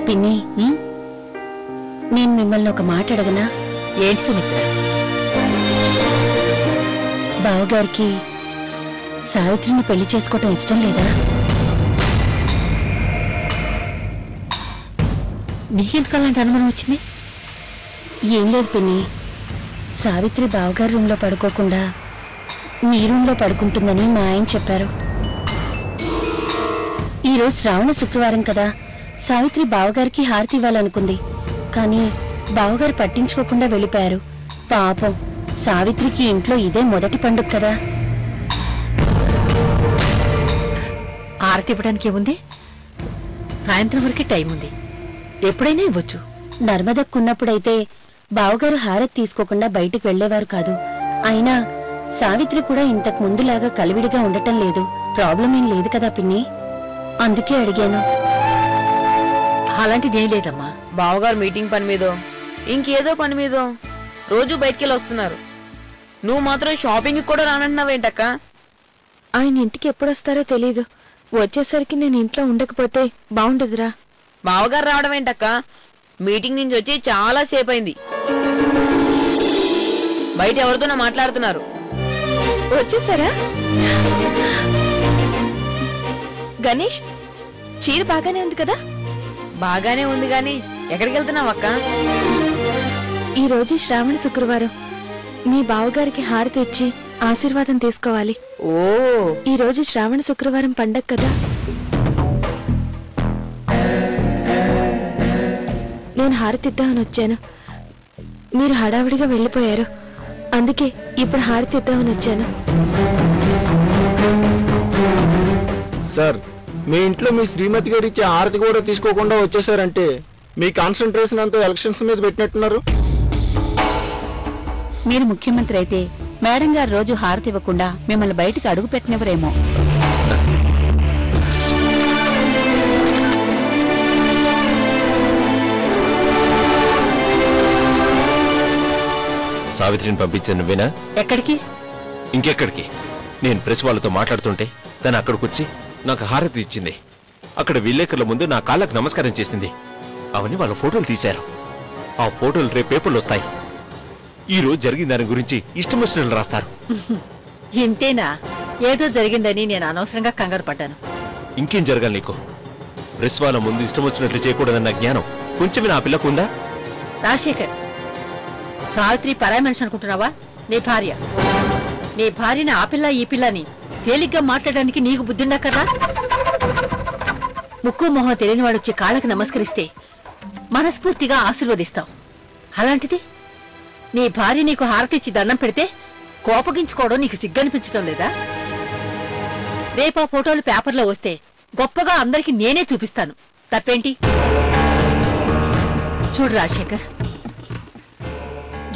పిన్ని, నేను మిమ్మల్ని ఒక మాట అడగనా? ఏంటి సుమిత్ర? బావగారికి సావిత్రిని పెళ్లి చేసుకోవటం ఇష్టం లేదా? నీకెందుకు అలాంటి అనుమానం వచ్చింది? ఏం లేదు పిన్ని, సావిత్రి బావగారి రూంలో పడుకోకుండా మీ రూంలో పడుకుంటుందని మా ఆయన చెప్పారు. ఈరోజు శ్రావణ శుక్రవారం కదా, సావిత్రి బావగారికి హారతి ఇవ్వాలనుకుంది. కానీ బావగారు పట్టించుకోకుండా వెళ్ళిపోయారు. పాపం, సావిత్రికి ఇంట్లో ఇదే మొదటి పండుగ కదా. హారతి ఇవ్వడానికి ఏముంది? సాయంత్రం వరకే టైం ఉంది, ఎప్పుడైనా ఇవ్వచ్చు. నర్మదక్కున్నప్పుడైతే బావగారు హారతి తీసుకోకుండా బయటికి వెళ్లేవారు కాదు. అయినా సావిత్రి కూడా ఇంతకు ముందులాగా కలివిడిగా ఉండటం లేదు. ప్రాబ్లం ఏం లేదు కదా పిన్ని, అందుకే అడిగాను. అలాంటిదేం లేదమ్మా. బావగారు మీటింగ్ పని మీదో ఇంకేదో పని మీదో రోజు బయటికెళ్ళి వస్తున్నారు. నువ్వు మాత్రం షాపింగ్ కూడా రానంటున్నావేంటక్క? ఆయన ఇంటికి ఎప్పుడొస్తారో తెలీదు. వచ్చేసరికి నేను ఇంట్లో ఉండకపోతే బాగుండదురా. బావగారు రావడం ఏంటక్క? మీటింగ్ నుంచి వచ్చి చాలా సేపు అయింది. బయట ఎవరితోనో మాట్లాడుతున్నారు. వచ్చేసారా? గణేష్, చీర బాగానే ఉంది కదా? బాగానే ఉంది గాని ఎక్కడికి వెళ్తున్నావు అక్క? ఈ రోజు శ్రావణ శుక్రవారం, మీ బావగారికి హారతి ఇచ్చి ఆశీర్వాదం తీసుకోవాలి. ఓ, ఈ రోజు శ్రావణ శుక్రవారం పండగ కదా. నేను హారతి ఇద్దామని వచ్చాను, మీరు హడావిడిగా వెళ్ళిపోయారు. అందుకే ఇప్పుడు హారతి ఇద్దామని వచ్చాను. సార్, మీ ఇంట్లో మీ శ్రీమతి గారు ఇచ్చే హారతి కూడా తీసుకోకుండా వచ్చేసారంటే మీ కాన్సన్ట్రేషన్ అంతా ఎలక్షన్స్ మీద పెట్టినట్టున్నారు. మీరు ముఖ్యమంత్రి అయితే మేడం గారు రోజు హారతి ఇవ్వకుండా మిమ్మల్ని బయటికి అడుగు పెట్టినవరేమో. సావిత్రిని పంపించాను నువ్వేనా? ఎక్కడికి? ఇంకెక్కడికి? నేను ప్రెస్ వాళ్ళతో మాట్లాడుతుంటే తను అక్కడికొచ్చి నాకు హారతి ఇచ్చింది. అక్కడ విలేకరుల ముందు నా కాళ్ళకు నమస్కారం చేసింది. అవన్నీ వాళ్ళ ఫోటోలు తీశారు. ఆ ఫోటోలు రేపు పేపర్లు వస్తాయి. ఈ రోజు జరిగిన దాని గురించి ఇష్టం వచ్చినట్లు రాస్తారు. ఇంతేనా? ఏదో జరిగిందని నేను అనవసరంగా కంగారు పడ్డాను. ఇంకేం జరగాలి నీకు? ప్రెస్ వాళ్ళ ముందు ఇష్టం వచ్చినట్లు చేయకూడదన్న జ్ఞానం కొంచెమే నా పిల్లకు ఉందా? రాజశేఖర్, సావిత్రి పరాయి మనిషి అనుకుంటున్నావా? నీ భార్య. నీ భార్యని ఆ పిల్ల ఈ పిల్లని తేలిగ్గా మాట్లాడడానికి నీకు బుద్ధిండా కదా? ముక్కు మొహం తెలియని వాడు వచ్చి కాళ్ళకి నమస్కరిస్తే మనస్ఫూర్తిగా ఆశీర్వదిస్తాం. అలాంటిది నీ భార్య నీకు హారతిచ్చి దండం పెడితే కోపగించుకోవడం నీకు సిగ్గనిపించడం లేదా? రేపా ఫోటోలు పేపర్లో వస్తే గొప్పగా అందరికి నేనే చూపిస్తాను. తప్పేంటి? చూడు రాజశేఖర్,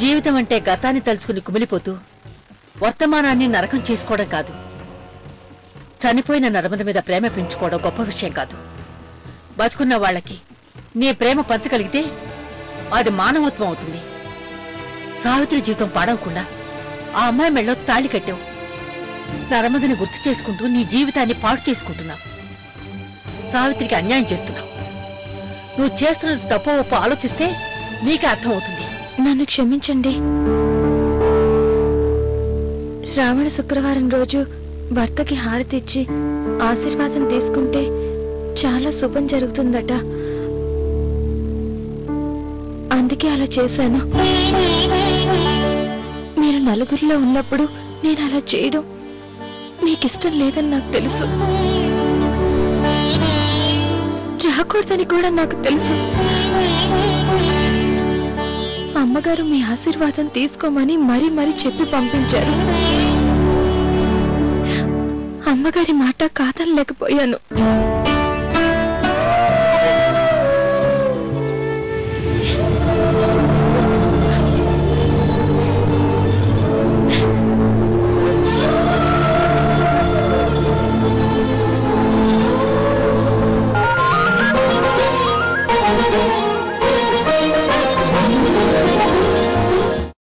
జీవితం అంటే గతాన్ని తలుచుకుని కుమిలిపోతూ వర్తమానాన్ని నరకం చేసుకోవడం కాదు. చనిపోయిన నర్మద మీద ప్రేమ పెంచుకోవడం గొప్ప విషయం కాదు. బతుకున్న వాళ్ళకి నీ ప్రేమ పంచగలిగితే అది మానవత్వం అవుతుంది. సావిత్రి జీవితం పాడవకుండా ఆ అమ్మాయి మెళ్ళో తాళి కట్టావు. నర్మదని గుర్తు చేసుకుంటూ నీ జీవితాన్ని పాడు చేసుకుంటున్నావు. సావిత్రికి అన్యాయం చేస్తున్నావు. నువ్వు చేస్తున్నది తప్పో ఒప్పో ఆలోచిస్తే నీకే అర్థం అవుతుంది. నన్ను క్షమించండి. శ్రావణ శుక్రవారం రోజు భర్తకి హారతి ఇచ్చి ఆశీర్వాదం తీసుకుంటే చాలా శుభం జరుగుతుందట. అందుకే అలా చేశాను. మీరు నలుగురిలో ఉన్నప్పుడు నేను అలా చేయడం మీకిష్టం లేదని నాకు తెలుసు. రాకూడదని కూడా నాకు తెలుసు. అమ్మగారు మీ ఆశీర్వాదం తీసుకోమని మరీ మరీ చెప్పి పంపించారు. అమ్మగారి మాట కాదనలేకపోయాను.